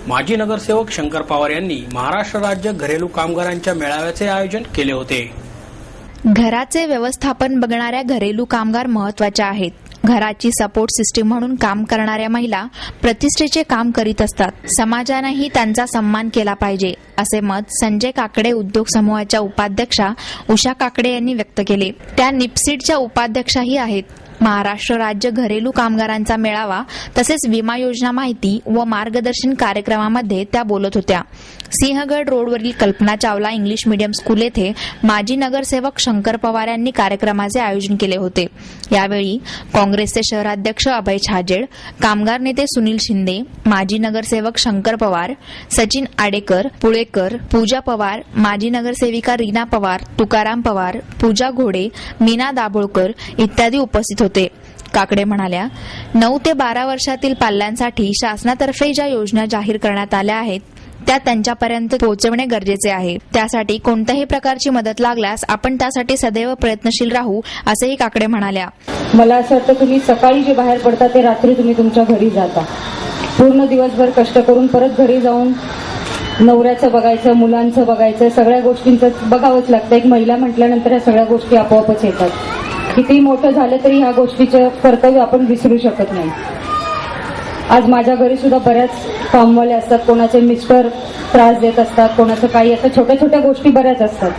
माजी नगरसेवक शंकर पवार यांनी महाराष्ट्र राज्य घरेलू कामगारांच्या मेळाव्याचे आयोजन केले होते। घराचे व्यवस्थापन बघणाऱ्या घरेलू कामगार महत्त्वाच्या आहेत। घराची सपोर्ट सिस्टीम म्हणून काम करणाऱ्या महिला प्रतिष्ठेचे काम करीत असतात। समाजानेही त्यांचा सन्मान केला पाहिजे असे मत संजय काकडे उद्योग समूहाच्या उपाध्यक्षा उषा काकडे यांनी व्यक्त केले। त्या निपसीडच्या उपाध्यक्षाही आहेत। महाराष्ट्र राज्य घरेलू कामगारांचा मेळावा तसेच विमा योजना माहिती व मार्गदर्शन कार्यक्रमामध्ये त्या बोलत होत्या। सिंहगड रोडवरील Kalpana Chawla English medium school येथे माजी नगरसेवक शंकर पवार यांनी कार्यक्रमाचे आयोजन केले होते। यावेळी काँग्रेसचे शहराध्यक्ष अभय छाजेड, कामगार नेते सुनील शिंदे, माजी नगरसेवक शंकर पवार, सचिन आडेकर, पुळेकर, पूजा पवार, माजी नगरसेविका रीना पवार, तुकाराम पवार, पूजा घोडे, मीना दाभोळकर इत्यादी उपस्थित होते। काकडे म्हणाल्या, 9 ते 12 वर्षातील पाल्यांसाठी शासनातर्फे ज्या योजना जाहीर करण्यात आल्या आहेत त्या त्यांच्यापर्यंत पोहोचवणे गरजेचे आहे। त्यासाठी कोणत्याही प्रकारची मदत लागल्यास आपण त्यासाठी सदैव प्रयत्नशील राहू असेही काकडे म्हणाल्या। मला असं वाटतं तुम्ही सकाळी जे बाहेर पडता ते रात्री तुम्ही तुमच्या घरी जाता। पूर्ण दिवसभर कष्ट करून परत घरी जाऊन नवऱ्याचं बघायचं, मुलांचं बघायचं, सगळ्या गोष्टींचं बघावंच लागतं। एक महिला म्हटल्यानंतर या सगळ्या गोष्टी आपोआपच येतात। किती मोठं झालं तरी ह्या गोष्टीचं कर्तव्य आपण विसरू शकत नाही। आज माझ्या घरी सुद्धा बऱ्याच कामवाले असतात, कोणाचे मिस्टर त्रास देत असतात, कोणाचं काही असं छोट्या छोट्या गोष्टी बऱ्याच असतात,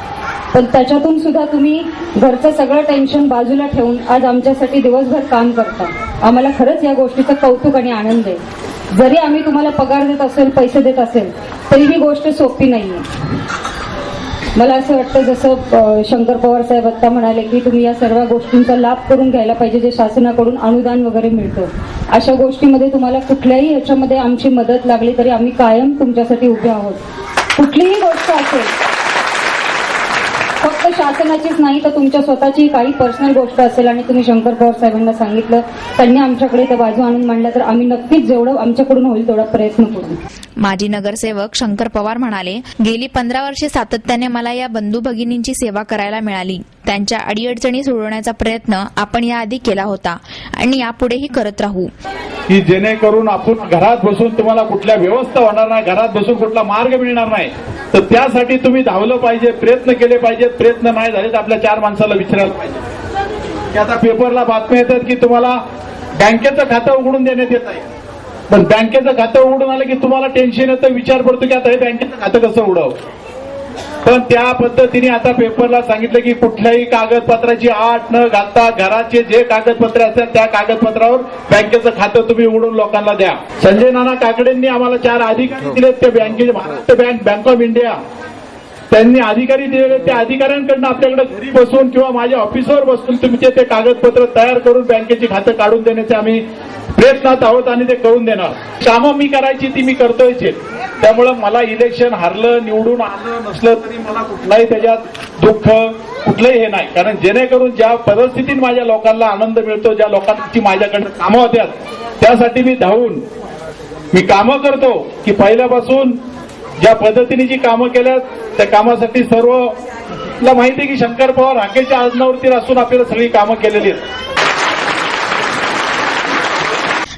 पण त्याच्यातून सुद्धा तुम्ही घरचं सगळं टेन्शन बाजूला ठेवून आज आमच्यासाठी दिवसभर काम करता। आम्हाला खरंच या गोष्टीचं कौतुक आणि आनंद आहे। जरी आम्ही तुम्हाला पगार देत असेल, पैसे देत असेल, तरी ही गोष्ट सोपी नाहीये। मला असं वाटतं जसं शंकर पवार साहेब आता म्हणाले की तुम्ही या सर्व गोष्टींचा लाभ करून घ्यायला पाहिजे, जे शासनाकडून अनुदान वगैरे मिळतं। अशा गोष्टीमध्ये तुम्हाला कुठल्याही ह्याच्यामध्ये आमची मदत लागली तरी आम्ही कायम तुमच्यासाठी उभे आहोत। कुठलीही गोष्ट असेल, फक्त शासनाचीच नाही तर तुमच्या स्वतःची काही पर्सनल गोष्ट असेल आणि तुम्ही शंकर पवार साहेबांना सांगितलं, त्यांनी आमच्याकडे त्या बाजू आणून मांडल्या तर आम्ही नक्कीच जेवढं आमच्याकडून होईल तेवढा प्रयत्न करू। माजी नगरसेवक शंकर पवार म्हणाले, गेली 15 वर्षे सातत्याने मला या बंधू भगिनींची सेवा करायला मिळाली। त्यांच्या अडीअडचणी सोडवण्याचा प्रयत्न आपण याआधी केला होता आणि यापुढेही करत राहू, की जेणेकरून आपण घरात बसून तुम्हाला कुठल्या व्यवस्था होणार नाही, घरात बसून कुठला मार्ग मिळणार नाही, तर त्यासाठी तुम्ही धावलं पाहिजे, प्रयत्न केले पाहिजेत। प्रयत्न नाही झाले तर आपल्या 4 माणसाला विचारायला पाहिजे की आता पेपरला बातम्या येतात की तुम्हाला बँकेचं खातं उघडून देण्यात येत आहे, पण बँकेचं खातं उघडून आलं की तुम्हाला टेन्शन येतं, विचार पडतो की आता हे बँकेचं खातं कसं उघडावं। पण त्या पद्धतीने आता पेपरला सांगितलं की कुठल्याही कागदपत्राची आठ न घालता घराचे जे कागदपत्र असतात त्या कागदपत्रावर बँकेचं खातं तुम्ही उघडून लोकांना द्या। संजय नाना काकडेंनी आम्हाला 4 अधिकारी दिलेत, त्या बँकेचे Maharashtra bank, bank of India, त्यांनी अधिकारी दिलेले, त्या अधिकाऱ्यांकडून आपल्याकडे घरी बसून किंवा माझ्या ऑफिसवर बसून तुमचे ते कागदपत्र तयार करून बँकेची खातं काढून देण्याचे आम्ही प्रयत्नात आहोत आणि ते करून देणार। कामं मी करायची ती मी करतोयच। त्यामुळे मला इलेक्शन हारलं, निवडून आलं नसलं तरी मला कुठलाही त्याच्यात दुःख कुठलंही हे नाही, कारण जेणेकरून ज्या परिस्थितीत माझ्या लोकांना आनंद मिळतो, ज्या लोकांची माझ्याकडे कामं होत्यात त्यासाठी मी धावून मी कामं करतो की पहिल्यापासून ज्या पद्धतीने जी कामं केल्यात त्या कामासाठी सर्वला माहिती आहे की शंकर पवार हाकेच्या आजनावरती असून आपल्याला सगळी कामं केलेली आहेत।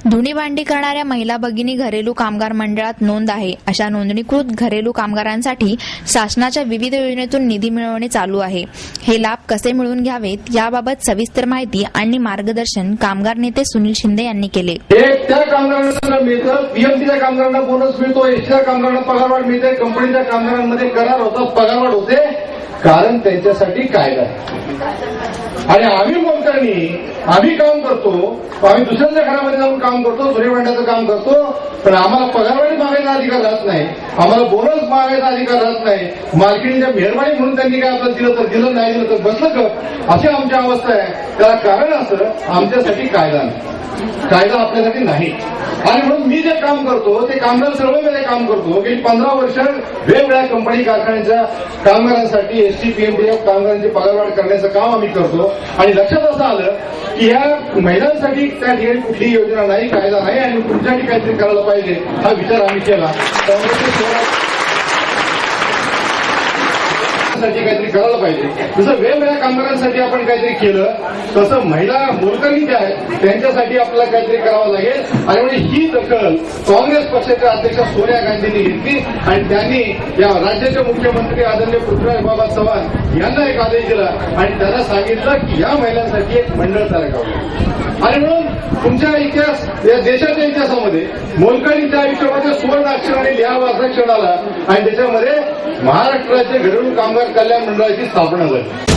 धुणी भांडी करणाऱ्या महिला भगिनी घरेलू कामगार मंडळात नोंद आहे। अशा नोंदणीकृत घरेलू कामगारांसाठी शासनाच्या विविध योजनेतून निधी मिळवणे चालू आहे। हे लाभ कसे मिळवून घ्यावेत याबाबत सविस्तर माहिती आणि मार्गदर्शन कामगार नेते सुनील शिंदे यांनी केले। त्या कामगारांना मिळतं, पीएमसीच्या कामगारांना बोनस मिळतो, एसटीच्या कामगारांना पगारवाढ मिळते, कंपनीच्या कामगारांमध्ये करार होता, पगारवाढ होते, कारण त्यांच्यासाठी कायदा आहे। आणि आम्ही मोलकरणी आम्ही काम करतो, आम्ही दुसऱ्यांच्या घरामध्ये जाऊन काम करतो, धुणी भांड्याचं काम करतो, पण आम्हाला पगारवाढी मागायचा अधिकार राहत नाही, आम्हाला बोनस मागायचा अधिकार राहत नाही। मालकीणीच्या मेहरबानी म्हणून त्यांनी काय आपलं दिलं तर दिलं, नाही दिलं तर बसलं का, अशी आमची अवस्था आहे। त्याला कारण असं आमच्यासाठी कायदा नाही, कायदा आपल्यासाठी नाही। आणि म्हणून मी जे काम करतो ते कामगार चळवळीमध्ये काम करतो। गेली 15 वर्ष वेगवेगळ्या कंपनी कारखान्यांच्या कामगारांसाठी एसटी पीएमडीएफ कामगारांची पगारवाढ करण्याचं काम आम्ही करतो। आणि लक्षात असं आलं की या महिलांसाठी त्या ठिकाणी कुठलीही योजना नाही, कायदा नाही आणि तुमच्यासाठी काहीतरी करायला पाहिजे हा विचार आम्ही केला। महिलांसाठी काहीतरी करायला पाहिजे. जसं वेगवेगळ्या कामगारांसाठी आपण काहीतरी केलं तसं महिला मोलकरी ज्या आहेत त्यांच्यासाठी आपल्याला काहीतरी करावं लागेल. आणि म्हणजे ही दखल काँग्रेस पक्षाच्या अध्यक्ष सोनिया गांधींनी घेतली आणि त्यांनी या राज्याचे मुख्यमंत्री आदरणीय पृथ्वीराज बाबा चव्हाण यांना एक आदेश दिला आणि त्यांना सांगितलं की या महिलांसाठी एक मंडळ तयार करावं. आणि म्हणून तुमच्या इतिहास या देशाच्या इतिहासामध्ये मोलकरीच्या आयुष्यामध्ये सुवर्ण अक्षराने लिहावं असा क्षण आला आणि त्याच्यामध्ये महाराष्ट्र राज्य घरेलू कामगार कल्याण मंडळाची स्थापना झाली.